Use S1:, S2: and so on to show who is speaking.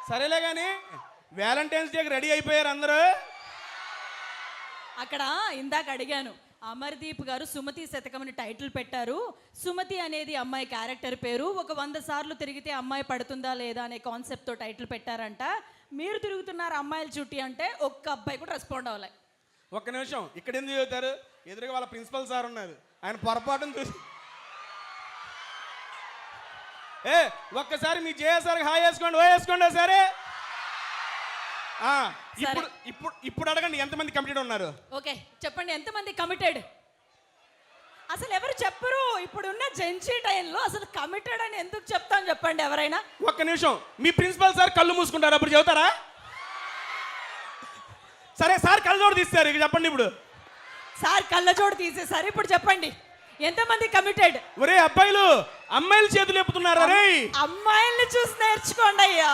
S1: సరేలే కానీ వ్యాలంటైన్స్ డేకి రెడీ అయిపోయారు అందరూ.
S2: అక్కడ ఇందాక అడిగాను, అమర్దీప్ గారు సుమతి శతకం అని టైటిల్ పెట్టారు. సుమతి అనేది అమ్మాయి క్యారెక్టర్ పేరు. ఒక 100 సార్లు తిరిగితే అమ్మాయి పడుతుందా లేదా అనే కాన్సెప్ట్తో టైటిల్ పెట్టారంట. మీరు తిరుగుతున్నారు అమ్మాయిల చుట్టి అంటే ఒక్క అబ్బాయి కూడా రెస్పాండ్ అవ్వలే.
S1: ఒక్క నిమిషం, ఇక్కడ ఎందుకు చదువుతారు? ఎదురుగా వాళ్ళ ప్రిన్సిపల్ సార్ ఉన్నారు, ఆయన పొరపాటును చూసి ఒక్కసారి మీ జేఎస్ఆర్ హాయ్ వేసుకోండి, ఓ వేసుకోండి సరే. ఇప్పుడు ఇప్పుడు ఇప్పుడు అడగండి ఎంతమంది కమిటెడ్ ఉన్నారు?
S2: ఓకే చెప్పండి, ఎంతమంది కమిటెడ్? అసలు ఎవరు చెప్పరు. ఇప్పుడున్న జెన్సీ టైంలో అసలు కమిటెడ్ అని ఎందుకు చెప్తాం చెప్పండి ఎవరైనా.
S1: ఒక్క నిమిషం, మీ ప్రిన్సిపల్ సార్ కళ్ళు మూసుకుంటారు, అప్పుడు చెబుతారా? సరే సార్ కళ్ళజోడు తీస్తారు, ఇక చెప్పండి. ఇప్పుడు
S2: సార్ కళ్ళజోడు తీసేసారు, ఇప్పుడు చెప్పండి ఎంతమంది కమిటెడ్?
S1: ఒరే అబ్బాయిలు అమ్మాయిలు చేతులు ఎప్పుతున్నారు. అరే
S2: అమ్మాయిల్ని చూసి నేర్చుకోండి అయ్యా.